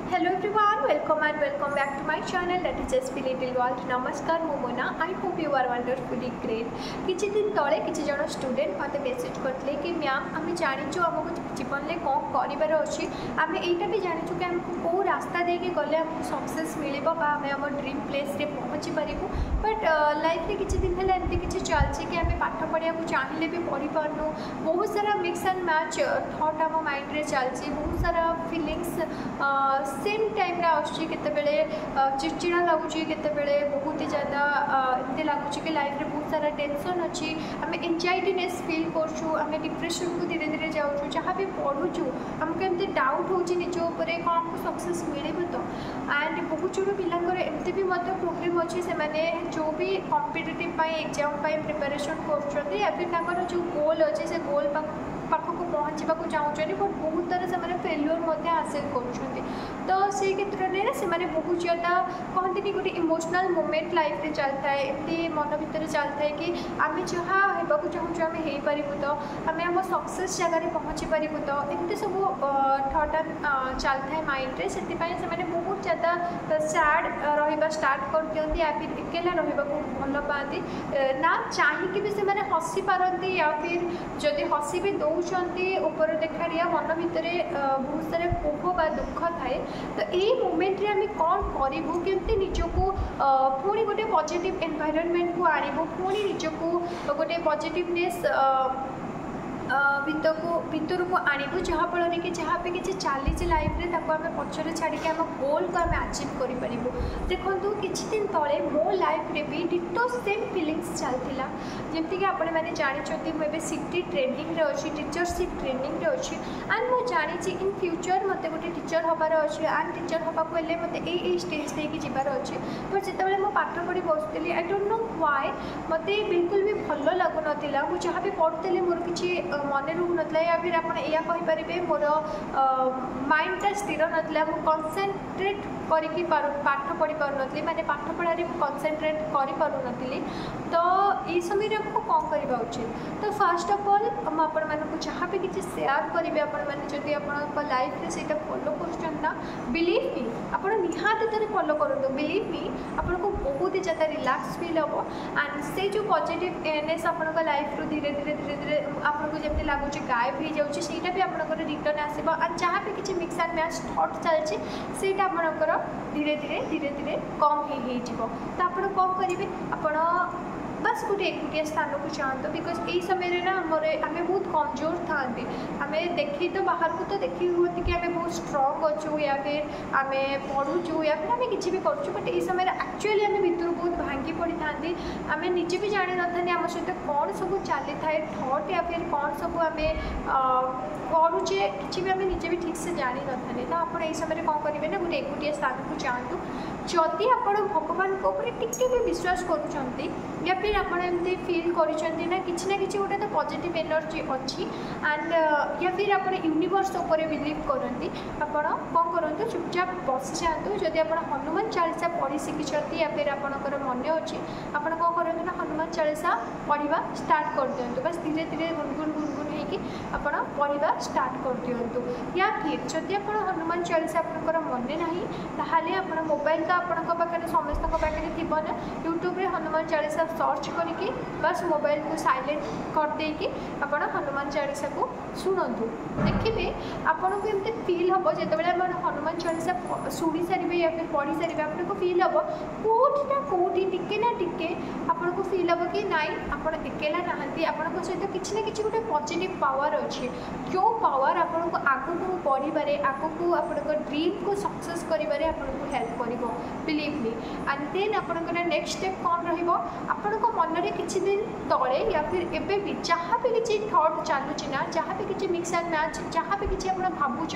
Hello everyone, welcome back to my channel that is SP Little World. नमस्कार मो Mona I hope you are wonderfully great. किसी दिन तले किसी जन स्टूडेंट मत मेसेज करते कि मैम आम जाचु आमको जीवन में कौन करार अच्छी आम यहाँ भी जाचु कि आमको कौ रास्ता देके गले आमको सक्सेस मिल आम ड्रीम प्लेस रे पहुँची पारू। बट लाइफ में किसी दिन है एमती किसी चलती कि आम पाठ पढ़ा चाहिए भी पढ़ी पार्नु। बहुत सारा मिक्स एंड मैच थॉट आम माइंड रे चलती, बहुत सारा फिलिंग्स सेम टाइम आसते चिड़चिड़ा लगुच के बहुत ही ज़्यादा एमती लगुच कि लाइफ में बहुत सारा टेंशन अच्छी आम एंजाइटीनेस फिल करें डिप्रेशन को धीरे धीरे जाऊँ जहाँ भी पढ़ुचु आमको एमती डाउट हो निज उपर कौन आमको सक्सेस मिले तो एंड बहुत जन पिलांकर एमती भी प्रोब्लेम अच्छी से जो भी कॉम्पिटिटिव एग्जाम प्रिपरेशन कर जो गोल अच्छे से गोल पाखक पहुँचा चाहते बट बहुत तरह से फेल्योर हासिल कर तो से क्षेत्र में से बहुत ज़्यादा कहते गोटे इमोशनल मोमेंट लाइफ में चलता है एमती मन भितर चलता है कि आम जहाँ होगा चाहूँ आम हो पारू तो आम आम सक्सेस जगह पहुँची पारू तो एमती सब थॉट चलता है माइंड रे से बहुत ज़्यादा सैड रहा स्टार्ट कर दिखती या फिर एकेला रहा भल पाती ना चाहिए भी से हसी पारती या फिर जदि हसी भी दौरान ऊपर देखाड़िया मन भितर बहुत सारा कोह बा दुख थाए तो यही मोमेंट रे आम कौन करूँ केमती निजको पुणी गोटे पॉजिटिव एनवायरनमेंट को आणबू पुणी निजको गोटे पॉजिटिवनेस भितर को आणबू जहाँफल कि जहाँ भी किसी चली लाइफ में आम पचर छाड़ी आम गोल को आम अचीव करूँ। देखो किसी दिन तले मो लाइफ रे भी डिटो सेम फिलिंग्स चलता जमीक आपण मैंने जानते मुझे सिटी ट्रेनिंग अच्छी टीचरशिप ट्रेनिंग अच्छी एंड मुझे जानी इन फ्यूचर मत गोटे टीचर हबार अच्छे एंड टीचर हाँक मत यही स्टेज देकी जबार अच्छे बट जिते मुझे पाठ पढ़ी बसुली आई डोंट नो व्हाई मत बिल्कुल भी भल लगुना मुझे जहाँ भी पढ़ुली मोर किसी मन रोना या फिर आपरे मोर माइंडटा स्थिर नाला कनसेंट्रेट करके पाठ पढ़ी पारे माने पाठ पढ़ारे कनसेंट्रेट कर पारुनी तो ये समय आपको कौन करवा उचित तो फर्स्ट ऑफ ऑल मुझे जहाँ भी किसी शेयर करेंगे आपड़ी आप लाइफ में से फॉलो करना बिलीव मी आप निहाती थे फॉलो करूँ बिलीव मी आपको बहुत ही ज़्यादा रिलैक्स फील हम एंड से जो पॉजिटिवनेस आप लाइफ रू धीरे धीरे धीरे धीरे आपको जमी लगुच गायब हो जाऊँगा भी आप रिटर्न आसो एंड जहाँ भी किसी मिक्स एंड मैच थॉट चलती से आपंकर धीरे धीरे धीरे धीरे कम हो तो आप कौन करेंगे आप बस गोटे एकुटिया स्थान को चाहतु बिकज यही समय ना आम बहुत कमजोर था आम देखी तो बाहर को तो देखी हुए कि आम बहुत स्ट्रंग अच्छु या फिर आम पढ़ुचु या फिर आम किसी भी करूँ बट ये समय एक्चुअली आम भितर बहुत भांगी पड़ी था आम निजे भी जानी न था आम सहित कौन सब चली थाए थॉट या फिर कौन सब आम करुचे कि भी आम निजे भी ठीक से जानी न था तो आप समय कौन करेंगे ना गोटे एकुटिया स्थान को चाहतु जदि आप भगवान को टिके भी विश्वास करुँच या फिर आप एमती फिल करिसेंती ना कि गोटे तो पॉजिटिव एनर्जी अच्छी एंड या फिर आप यूनिवर्स उपर बिलीव करती आपड़ कौन करूँ चुपचाप बसी जातु जदि आप हनुमान चालीसा पढ़ी शिखी या फिर आपंकर मन अच्छी आप कौन करूँ ना हनुमान चालीसा पढ़ा स्टार्ट कर दिंतु बस धीरे धीरे गुनगुन गुनगुन होकर पढ़ा स्टार्ट कर दिंतु या फिर जदि आप हनुमान चालीसा आपंकर मन ना आप मोबाइल तो आपंक पाखे समस्त पाखे थी ना यूट्यूब रे हनुमान चालीसा सर्च करके बस मोबाइल को साइलेंट कर देकी आप हनुमान चालीसा को शुणु देखिए आपन को एमती फिल हम जो हनुमान चालीसा शुणी सारे या फिर पढ़ी सारे आपको फिल हम कौटिना कौटी टिके ना टिके आपको फिल हम कि नाई आप एकेला नहांती आपण सहित किसी ना कि गोटे पॉजिटिव पावर अच्छे जो पावर आपको आगू बढ़े आगू आप ड्रीम को सक्सेस करें आपको हेल्प कर बिलीव मी एंड देन आपंकर नेक्स्ट स्टेप कौन रही मन में किसी दिन तले या फिर एबे भी जहाँ भी किसी थॉट चलुची ना जहाँ भी किसी मिक्स एंड मैच जहाँ भी किसी आप भावुंट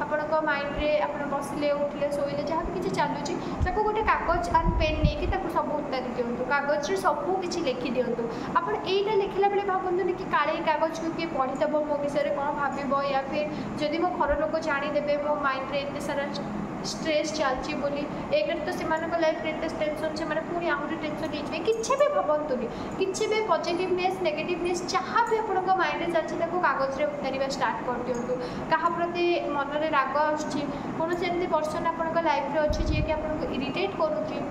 आपण माइंड रे आप बसले उठले शोले जहाँ भी किसी चलुची गोटे कागज एंड पेन नहीं कि सब उतारी दिंतु कागज सबू किसी लिखि दिंतु आप यहीटा लिखला बेले भावुनि कि काले कागज को किए पढ़ीदेव मो विषय कौन भाव या फिर जदि मो घर लोक जानीदे मो माइंड रे एत सारा स्ट्रेस चलती बोली एक तो से लाइफ में टेंशन से पुणी आहरी टेंशन हो किसी भी भावतुनि किसी भी पॉजिटिवनेस नेगेटिवनेस जहाँ भी आप माइंड चलती कागज में उतार स्टार्ट कर दिंतु क्या प्रति मन में राग आसूँ कौन से पर्सन आप लाइफ में अच्छी जी कि आपको इरिटेट करुच्ची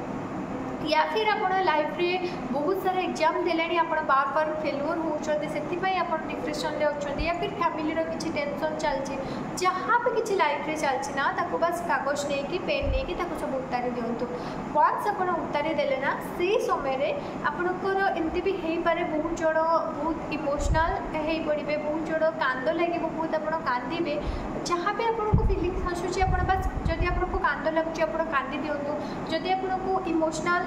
या फिर आप लाइफ रे बहुत सारा एग्जाम देले आप बार बार फेलुअर होती से डिप्रेशन अच्छा या फिर फैमिली किसी टेंशन चलती जहाँ भी किसी लाइफ रे चलती ना ताको बस कागज नहीं पेन नहीं सब उतारी दिंतु वन्स आप उतारी देले ना से समय आपणकर एमती भी हो पारे बहुत जन बहुत इमोशनल हो पड़े बहुत जन कांद लगे बहुत आप कांदे जहाँ भी आपको फिलिंग्स आसूँ आप बस जदि आपको कांद लगुच आप कांदी दिंतु जदि आपको इमोशनल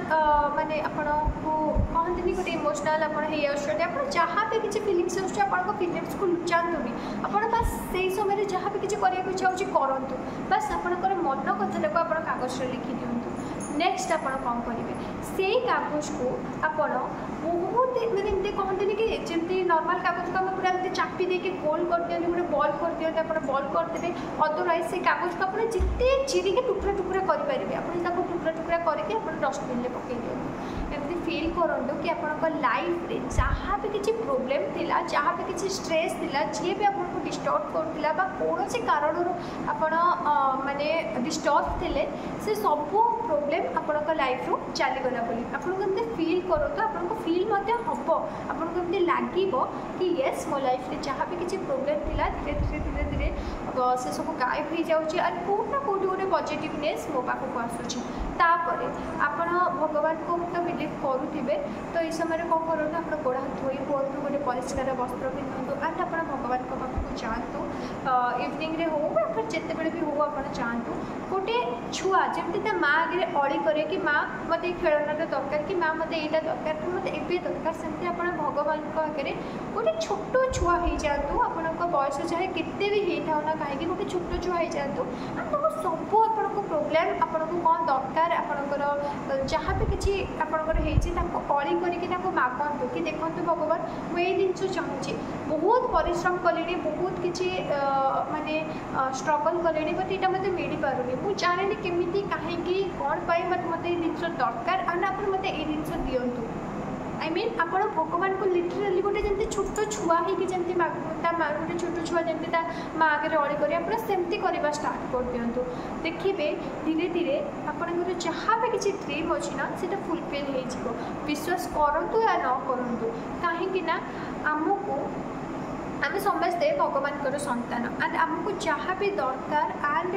माने आपको कहते गोटे इमोशनल आप जहाँ भी किसी फिलिंग्स आसको फिलिंग्स को लुचातुनि आप बस से समय जहाँ भी किसी कराया इच्छा हो करूँ बस आपंकर मन कथा आप कागज लिखि दिंतु नेक्स्ट आप कौन करेंगे से कागज को आपड़ बहुत मैंने एमती कहते कि जमी नॉर्मल कागज को आम पूरा एमती चापी देके गोल कर दिखाते गोटे बॉल कर दिखाते आप बॉल करदे अदरवाइज से कागज को आप जिते चिरिके टुकड़ा टुकड़ा करेंगे आप टुकड़ा टुकड़ा करके डस्टबिन में पकई दिखाते एमती फिल करूँ कि आप लाइफ रे जहाँ भी किसी प्रोब्लेम थिला जहाँ भी किसी स्ट्रेस थिला जी भी आपको डिस्टर्ब करूला कौन से कारण आपण माने डिस्टर्ब थे से सब प्रोब्लेम आपण लाइफ रू चलीगला बोली आपको फिल करूँ आपको फिल हम आपको एमती लगे कि येस मो लाइफ रे जहाँ भी किसी प्रोब्लेम थिला धीरे धीरे धीरे धीरे से सब गायब हो जाए कौट ना कौट गोटे पॉजिटिवनेस मो पाखक आसूँ तापर आपण भगवान को तो बिलीव करुवे तो ये समय कौन करूँ आप गोड़ हाथ धोई पड़ू गोटे परिष्कार वस्त्र पिंधु एंड आप भगवान पाखक जातु इवनिंग रे हो या फिर जिते बड़े भी हो आप जातु गोटे छुआ जमी माँ आगे अड़ी करे कि माँ मत खेलनाटा दरकार कि माँ मत यहाँ दरकार कि मत ए दरकार सेमती आप भगवान आगे गोटे छोट छुआ हो जातु आपण बयस चाहे केते भी होता ना कहीं गोटे छोट छुआ हो जातु सब आपको प्रोब्लेम आपको कौन दरकार आपणकर जहाँ भी किसी आपणकर अड़ी करके मागतु कि देखो भगवान मुझे जिन चाहूँगी बहुत परिश्रम कले बहुत किसी माने स्ट्रगल कले बट यहाँ मत मिल पारे मुझे जाने केमी कहीं कौन पाई मत ये जिन दरकार एंड आप मत ये जिन दिंतु आई मीन आप भगवान को लिटराली गोटे जमी छोट छुआ होगी जमी गोटे छोट छुआ जमी माँ आगे अड़ी कर आप सेमती करवा स्टार्ट कर दिंतु देखिए धीरे धीरे आपंकर जहाँ भी किसी ड्रीम अच्छी ना से फुलफिल हो विश्वास करूँ या न करूँ कहीं आमको आम समस्ते भगवान संतान एंड आमको जहाँ भी दरकार एंड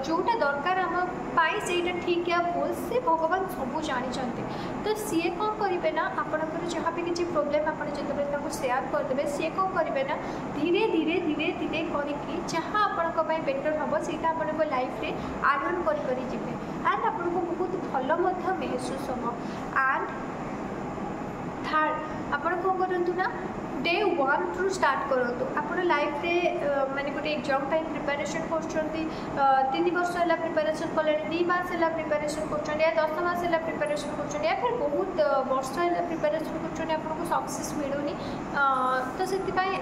जोटा दरकार आम पाई से ठीक या भूल से भगवान सब जानते तो सी कौन करेंगे ना आपंकर जहाँ भी किसी प्रोब्लेम आप जो सेयार करदे सी कौन करेंगे ना धीरे धीरे धीरे धीरे करके जहाँ आपण बेटर हम से आप लाइफ रे आड ऑन करेंगे एंड आपको बहुत भल महसूस हम एंड थर्ड आप कौन करूँ ना डे 1 रू स्टार्ट करूँ आप लाइफ रे माने गोटे एग्जाम टाइम प्रिपरेशन कर वर्ष है प्रिपरेशन कले 2 मास है प्रिपरेशन कर 10 मास है प्रिपरेशन कर या फिर बहुत वर्ष है प्रिपरेशन कर सक्सेस मिलूनी तो से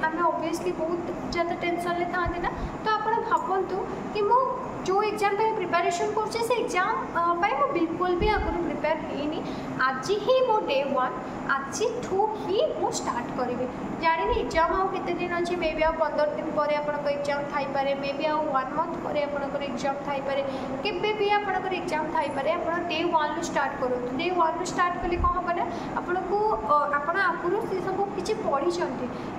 आम ऑब्वियसली बहुत ज़्यादा टेंशन ले था ना तो आप भावतु कि मु जो एग्जाम प्रिपरेशन कर एग्जाम बिल्कुल भी आगुरी प्रिपेयर होनी आज ही मो डे 1 आज ही मु स्टार्ट करी जानी एग्जाम आउ केते दिन अच्छी मे बी आ 15 दिन पर आपको एग्जाम थाई पारे मे बी आ 1 मंथ पर आपंकर एग्जाम थाई पारे केबे भी आपंकर एग्जाम थाई पारे आप डे 1 रू स्टार्ट करूँ डे 1 रू स्टार्ट कले कौन हम ना आपको आप आगुरी से सब किसी पढ़ी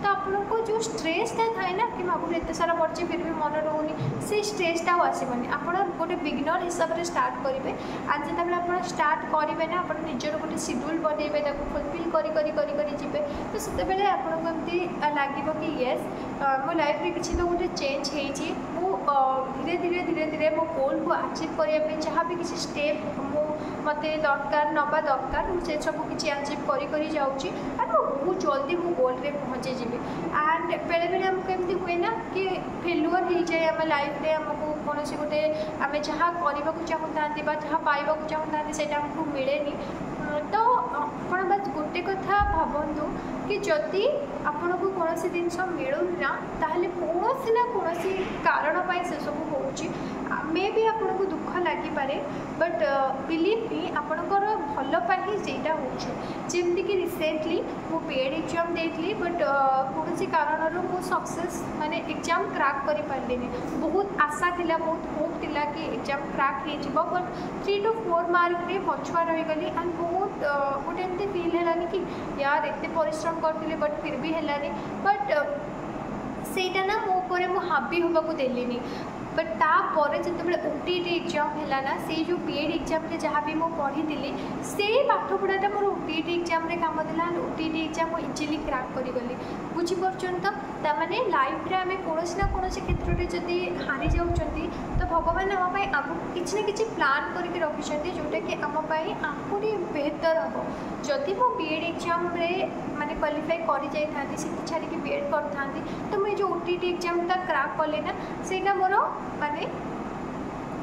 तो आपको जो स्ट्रेसटा थाए ना कि आगुरी एत सारा पढ़ी फिर भी मन रोनी से स्ट्रेसटा आसबनी आप गोटे बिगिनर हिसाब से स्टार्ट करेंगे एंड जिते आप स्टार्ट करेंगे ना आप निजर गोटे शेड्यूल बनइबे फुलफिल करेंगे तो से आपको एमती लगे कि येस मो लाइफ रे किसी तो गोटे चेंज हो धीरे धीरे धीरे धीरे मो गोल को अचीव करने जहाँ भी किसी स्टेप मत दरकार नवा दरकार मुझे सब किसी अचीव कर जाऊँगी एंड बहुत जल्दी मो गोल रे पहुँची जी एंड बेले बेले आमको एमती हुए ना कि फेलुअर हो जाए आम लाइफ रे आमको कौन से गोटे आम जहाँ करने को चाहूँ जहाँ पाइबा चाहूँ से आमको मिले तो आप बस गोटे कथा भावतु कि जदि आपन को कौन सी जिन मिलूना ताहले कौन ना कौन कारण से सब हो मे भी आपको दुख लगिपे बट बिलीव मी आपणकर भल ही सेटा होमती कि रिसेंटली मु बीएड एग्जाम देती बट कौन कारण मु सक्सेस माने एग्जाम क्रैक कर पारे बहुत आशा थिला बहुत होप थिला कि एग्जाम क्रैक हो बट 3 to 4 मार्क रे पछुआ रहीगली एंड बहुत गोटे एमती फिल है कि यार एत परिश्रम करते बट फिर भी है बट सेटा ना मो पर मु हावी होगा देली बट तापर जो ओटीटी एग्जाम है ना से जो बीएड एग्जाम रे जहाँ भी मुझे पढ़ी से पाठपढ़ाटा मोर ओटीटी एग्जाम रे काम देला ओटीटी एग्जाम इजिली क्रैक करी बुझीपार तो ताने लाइफ रे आम कौन ना कौन क्षेत्र में जदि हारी जाऊँगी तो भगवान आम आगू किसी ना कि प्लां करके रखिंट जोटा कि आमपाई आहरी बेहतर हम जदि मो बीएड एग्जाम रे माने क्वालिफाई कर जाती से छाड़ी बीएड करता तो मुझे जो ओटीटी एग्जामटा क्रैक कले ना से मोर माने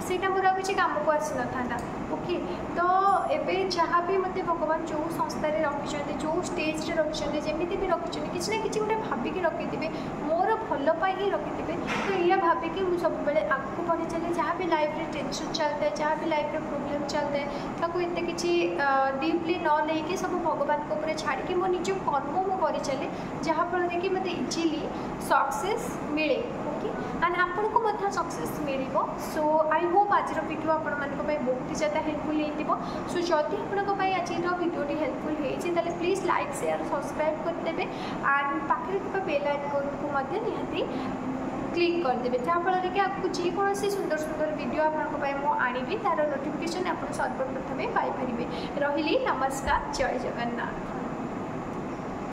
सेटा मोर किसी काम को आसी ना ओके तो एबे जहाँ भी मत भगवान जो संस्था रखिंट जो स्टेज रे रखिंट जमी भी रखिंट किसी ना कि गोटे भाविक रखिथे मोर भल ही रखिथे तो यह भाविक मुझे सब आगे बढ़ी चले जहाँ भी लाइफ रे टेंशन चलता है जहाँ भी लाइफ रे प्रोब्लेम चलता है ताको एत किसी डीपली न लेकिन सब भगवान को ऊपर छाड़ी मो निज कर्म मुझे कर चले जहाँफल कि मत इजिली सक्सेस मिले ओके एंड आपको मत success mill so I hope आज वीडियो आपण बहुत ही ज़्यादा हेल्पफुल हो सो जदि आपंपाई आज भिडियोटी हेल्पफुल होती प्लीज लाइक शेयर सब्सक्राइब करदे एंड पाखे बेल आइकन को निहाती क्लिक करदे जहाँफल कि आपको जेकोसी सुंदर सुंदर वीडियो आपको आनी तार नोटिफिकेशन आप सर्वप्रथमें पाइपर रही नमस्कार जय जगन्नाथ।